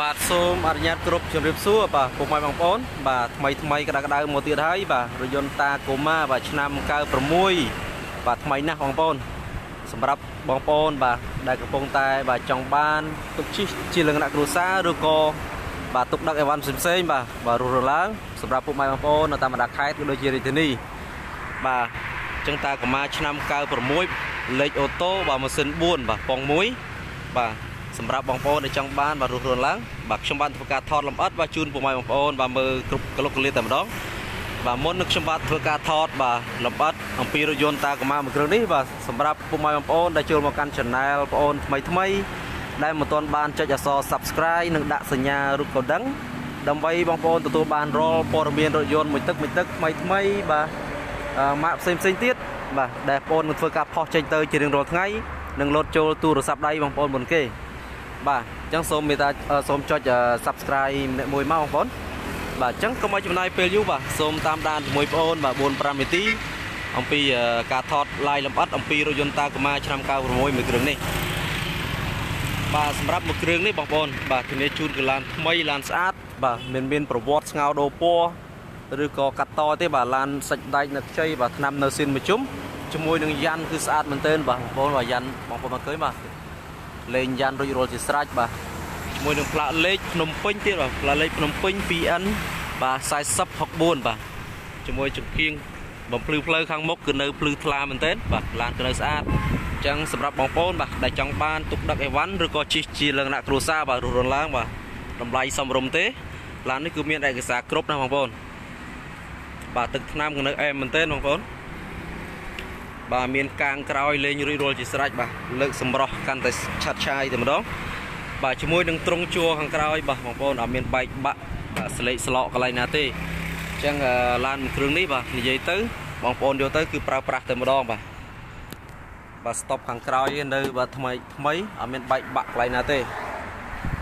បាទសូមអនុញ្ញាតគ្រប់ជម្រាបសួរបាទពុកម៉ែបងប្អូនបាទថ្មីក្តៅមកទៀតហើយបាទរយន្តតាកូម៉ាបាទឆ្នាំ96បាទថ្មីណាស់បងប្អូនសម្រាប់បងប្អូនបាទដែលកំពុងតែបាទចង់បានទុកជិះជាលក្ខណៈគ្រួសារឬក៏បាទទុកដឹកអីវ៉ាន់ផ្សេងបាទរស់រឡើងសម្រាប់ពុកម៉ែបងប្អូននៅតាមបណ្ដាខេត្តក៏ដូចជារាជធានីបាទអញ្ចឹងតាកូម៉ាឆ្នាំ96លេខអូតូបាទម៉ាស៊ីន4បាទពង1បាទសម្រាប់បងប្អូនដែលចង់បានបាទរស់រឡើងបាទខ្ញុំបានធ្វើការថតលម្អិតបាទជូនពុកម៉ែបងប្អូនបាទមើលគ្រប់កលុកកលៀតតែម្ដងបាទមុននឹងខ្ញុំបាទធ្វើការថតបាទលម្អិតអំពីរថយន្តតាកូម៉ាមួយគ្រឿងនេះបាទសម្រាប់ពុកម៉ែបងប្អូនដែលចូលមកកាន់ Channel បងប្អូនថ្មីដែលមិនទាន់បានចុចអក្សរ Subscribe និងដាក់សញ្ញារូបកណ្ដឹងដើម្បីបងប្អូនទទួលបានរាល់ព័ត៌មានរថយន្តមួយទឹកថ្មីបាទម៉ាកផ្សេងទៀតបាទដែលបងប្អូននឹងធ្វើការផុសចេញទៅជារៀងរាល់ថ្ងៃនឹងលោតចូលទូរស័ព្ទដៃបងប្អូនមុនគេបាទអញ្ចឹងសូមមេត្តាសូមចុច Subscribe ម្នាក់មួយមកបងប្អូនបាទអញ្ចឹងកុំឲ្យចំណាយពេលយូរបាទសូមតាមដានជាមួយបងប្អូនបាទ 4-5 នាទីអំពីការថត live លម្អិតអំពីរថយន្តតាកូម៉ាឆ្នាំ96មួយគ្រឿងនេះបាទសម្រាប់មួយគ្រឿងនេះបងប្អូនបាទធានាជូនគឺឡានថ្មីឡានស្អាតបាទមានប្រវត្តិស្ងោរដូរពណ៌ឬក៏កាត់តទេបាទឡានសាច់ដែកនៅខ្ចីបាទថ្នាំនៅស៊ីនមួយជុំជាមួយនឹងយ៉ាន់គឺស្អាតមែនទែនបាទបងប្អូនបាទយ៉ាន់បងប្អូនមកឃើញបាទលេងយ៉ាន់រួចរាល់ជាស្រេចបាទជាមួយនឹងផ្លាកលេខភ្នំពេញទៀតបាទផ្លាកលេខភ្នំពេញ 2N បាទ4064បាទជាមួយចង្កៀងបំភ្លឺផ្លូវខាងមុខគឺនៅភ្លឺថ្លាមែនទែនបាទឡានគឺនៅស្អាតអញ្ចឹងសម្រាប់បងប្អូនបាទដែលចង់បានទុកដឹកអីវ៉ាន់ឬក៏ជិះជាលក្ខណៈគ្រួសារបាទរស់រឡើងបាទតម្លៃសមរម្យទេឡាននេះគឺមានឯកសារគ្រប់ណាបងប្អូនបាទទឹកថ្នាំក៏នៅអែមមែនទែនបងប្អូនបាទមានកាងក្រោយលេងរួចរាល់ជាស្រេចបាទលើកសម្រស់កាន់តែឆាត់ឆាយតែម្ដងបាទជាមួយនឹងទ្រុងជួរខាងក្រោយបាទបងប្អូនអត់មានបែកបាក់ស្លេកស្លោកកន្លែងណាទេអញ្ចឹងឡានមួយគ្រឿងនេះបាទនិយាយទៅបងប្អូនយកទៅគឺប្រើប្រាស់តែម្ដងបាទស្តុបខាងក្រោយនៅបាទថ្មីអត់មានបែកបាក់កន្លែងណាទេ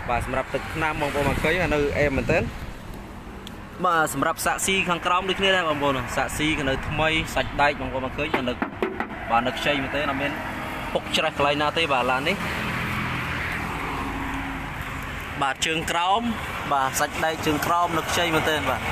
បាទសម្រាប់ទឹកថ្នាំបងប្អូនមកឃើញនៅអែមមែនទែនបាទសម្រាប់សាក់ស៊ីខាងក្រោមដូចគ្នាដែរបងប្អូនសាក់ស៊ីក៏នៅថ្មីសាច់ដែកបងប្អូនមកឃើញនៅបាទនៅខ្ចីមែនទែនអត់មានពុកច្រេះកន្លែងណាទេបាទឡាននេះបាទជើងក្រោមបាទសាច់ដែកជើងក្រោមនៅខ្ចីមែនទែនបាទ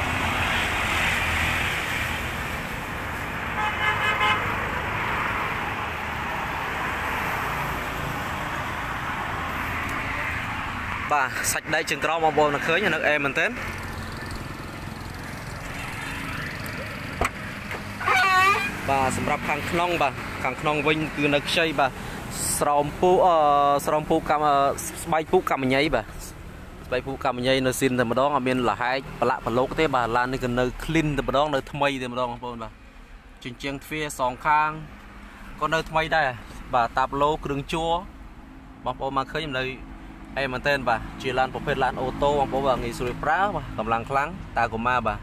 សាច់ដែកជើងក្រោមបងប្អូនឃើញនៅអែមមែនទែនបាទសម្រាប់ខាងក្នុងបាទខាងក្នុងវិញគឺនៅខ្ចីបាទស្រោមពូកម្មស្បែកពូកម្មញ៉ៃបាទស្បែកពូកម្មញ៉ៃនៅស៊ីនតែម្ដងអត់មានលហែកប្រឡាក់ប្រឡូកទេបាទឡាននេះក៏នៅ clean តែម្ដងនៅថ្មីតែម្ដងបងប្អូនបាទជញ្ជាំងទ្វារសងខាងក៏នៅថ្មីដែរបាទតាប់ឡូគ្រឿងជួរបងប្អូនមកឃើញនៅអែមែនទែនបាទជាឡានប្រភេទឡានអូតូបងប្អូនបាទងាយស្រួលប្រើបាទកម្លាំងខ្លាំងតាកូម៉ាបាទ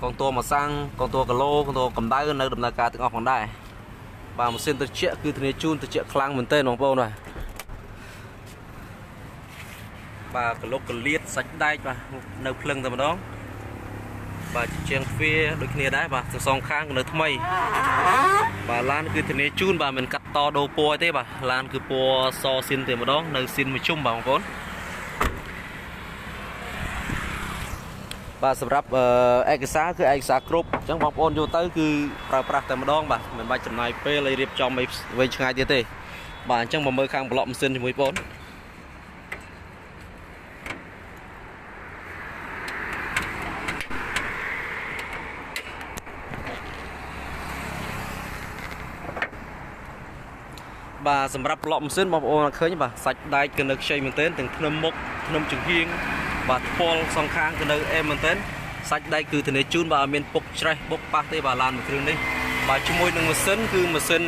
កងតួមកសាំងកងតួគីឡូកងតួកម្ដៅនៅដំណើរការទាំងអស់ផងដែរបាទម៉ាស៊ីនត្រជាក់គឺធានាជូនត្រជាក់ខ្លាំងមែនទែនបងប្អូនបាទកលុកកលៀតសាច់ដែកបាទនៅភ្លឹងតែម្ដងបាទជាងទ្វារដូចគ្នាដែរបាទទាំងសងខាងក៏នៅថ្មីបាទឡានគឺធានាជូនបាទមិនកាត់តដូរពណ៌ទេបាទឡានគឺពណ៌សស៊ីនតែម្ដងនៅស៊ីនមួយជុំបងប្អូនបាទសម្រាប់ឯកសារគឺឯកសារគ្រប់អញ្ចឹងបងប្អូនយកទៅគឺប្រើប្រាស់តែម្ដងបាទមិនបាច់ចំណាយពេលឲ្យរៀបចំឲ្យវែងឆ្ងាយទៀតទេបាទអញ្ចឹងមកមើលខាងប្លុកម៉ាស៊ីនជាមួយបងបាទសម្រាប់ប្លុកម៉ាស៊ីនបងប្អូនឃើញបាទសាច់ដែកគឺនៅខ្ចីមែនទែនទាំងធ្នឹមមុខធ្នឹមចង្កៀងបាទផ្ពាល់សងខាងគឺនៅអែមមែនទែនសាច់ដែកគឺធានាជូនបាទអត់មានពុកច្រេះពុកប៉ះទេបាទឡានមួយគ្រឿងនេះបាទជាមួយនឹងម៉ាស៊ីនគឺម៉ាស៊ីន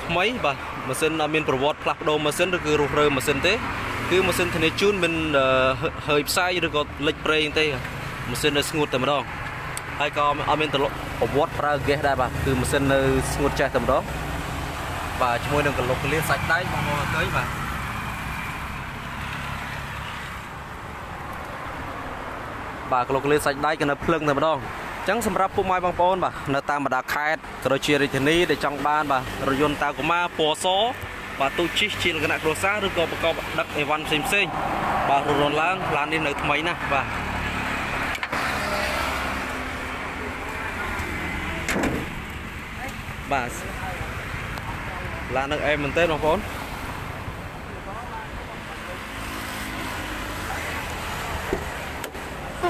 ថ្មីបាទម៉ាស៊ីនអត់មានប្រវត្តិផ្លាស់ប្ដូរម៉ាស៊ីនឬគឺរុះរើម៉ាស៊ីនទេគឺម៉ាស៊ីនធានាជូនមិនhơiផ្សាយឬក៏លិចប្រេងទេម៉ាស៊ីននៅស្ងួតតែម្ដងហើយក៏អត់មានប្រវត្តិប្រើហ្គាសដែរបាទគឺម៉ាស៊ីននៅស្ងួតចេះតែម្ដងបាទជាមួយនឹងកលុកកលៀតសាច់ដែកបងប្អូនឃើញបាទកលុកកលៀតសាច់ដែកក៏នៅភ្លឹងតែម្ដងអញ្ចឹងសម្រាប់ពុកម៉ែបងប្អូនបាទនៅតាមបណ្ដាខេត្តក៏ដូចជារាជធានីដែលចង់បានបាទរថយន្តតាកូម៉ាពណ៌ស បាទទូជីជាលក្ខណៈគ្រួសារឬក៏ប្រកបដឹកអីវ៉ាន់ផ្សេងបាទរនឡើងឡាននេះនៅថ្មីណាស់បាទបាទឡាននៅអែមមែនទេបងប្អូន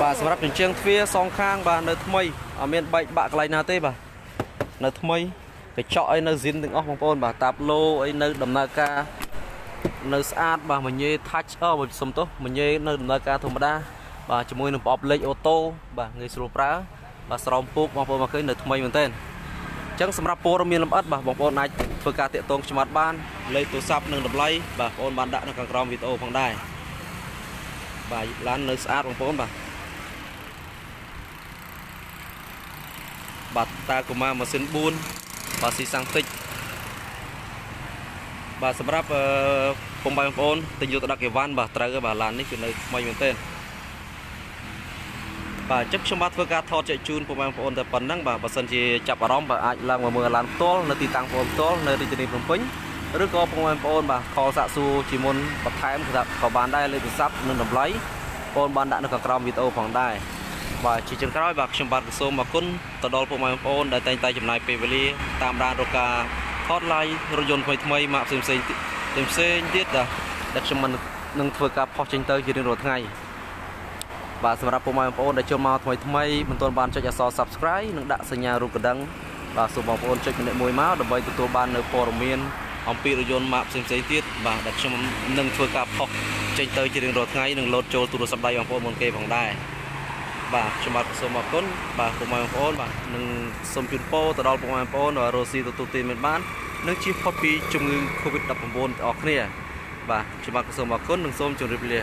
បាទសម្រាប់ជញ្ជាំងទ្វារសងខាងបាទនៅថ្មីអត់មានបែកបាក់កន្លែងណាទេបាទនៅថ្មីកញ្ចក់អីនៅស៊ីនទាំងអស់បងប្អូនបាទតាប់ឡូអីនៅដំណើរការនៅស្អាតបាទមញេ touch សុំទោសមញេនៅដំណើរការធម្មតាបាទជាមួយនឹងប្រអប់លេខអូតូបាទងាយស្រួលប្រើបាទស្រោមពូកបងប្អូនមកឃើញនៅថ្មីមែនទែនអញ្ចឹងសម្រាប់ព័ត៌មានលម្អិតបាទបងប្អូនអាចធ្វើការតាក់ទងខ្ញុំបានលេខទូរស័ព្ទនិងតម្លៃបាទបងប្អូនបានដាក់នៅខាងក្រោមវីដេអូផងដែរបាទឡាននៅស្អាតបងប្អូនបាទតាកូម៉ាម៉ាស៊ីន4បាទស៊ីសាំងតិចបាទសម្រាប់ពុំបងប្អូនទិញយកទៅដាក់អីវ៉ាន់បាទត្រូវហើយបាទឡាននេះគឺនៅថ្មីមែនទែនបាទចឹងខ្ញុំបាទធ្វើការថតចែកជូនពុំបងប្អូនតែប៉ុណ្ណឹងបាទបើសិនជាចាប់អារម្មណ៍បាទអាចឡើងមកមើលឡានផ្ទាល់នៅទីតាំងផ្ទាល់នៅរាជធានីភ្នំពេញឬក៏ពុំបងប្អូនបាទខលសាក់សួរជាមុនបន្ថែមក៏បានដែរលេខទូរស័ព្ទនិងតម្លៃបងបានដាក់នៅខាងក្រោមវីដេអូផងដែរបាទជាចុងក្រោយបាទខ្ញុំបាទសូមអរគុណទៅដល់ពុកម៉ែបងប្អូនដែលតែងតែចំណាយពេលវេលាតាមដានរកការថត live រថយន្តថ្មីម៉ាកផ្សេងទៀតដែលខ្ញុំនឹងធ្វើការផុសចេញទៅជារៀងរាល់ថ្ងៃបាទសម្រាប់ពុកម៉ែបងប្អូនដែលចូលមកថ្មីមិនទាន់បានចុចអក្សរ Subscribe និងដាក់សញ្ញារូបកណ្ដឹងបាទសូមបងប្អូនចុចម្នាក់មួយមកដើម្បីទទួលបាននូវព័ត៌មានអំពីរថយន្តម៉ាកផ្សេងទៀតបាទដែលខ្ញុំនឹងធ្វើការផុសចេញទៅជារៀងរាល់ថ្ងៃនិងលោតចូលទូរស័ព្ទដៃបងប្អូនមុនគេផងដែរបាទខ្ញុំបាទសូមអរគុណបាទពុកម៉ែបងប្អូនបាទនឹងសូមជូនពរទៅដល់ពុកម៉ែបងប្អូនរស់ស៊ីទទួលទានមានបាននិងជៀសផុតពីជំងឺ Covid-19 ទាំងអស់គ្នាបាទខ្ញុំបាទសូមអរគុណនិងសូមជម្រាបលា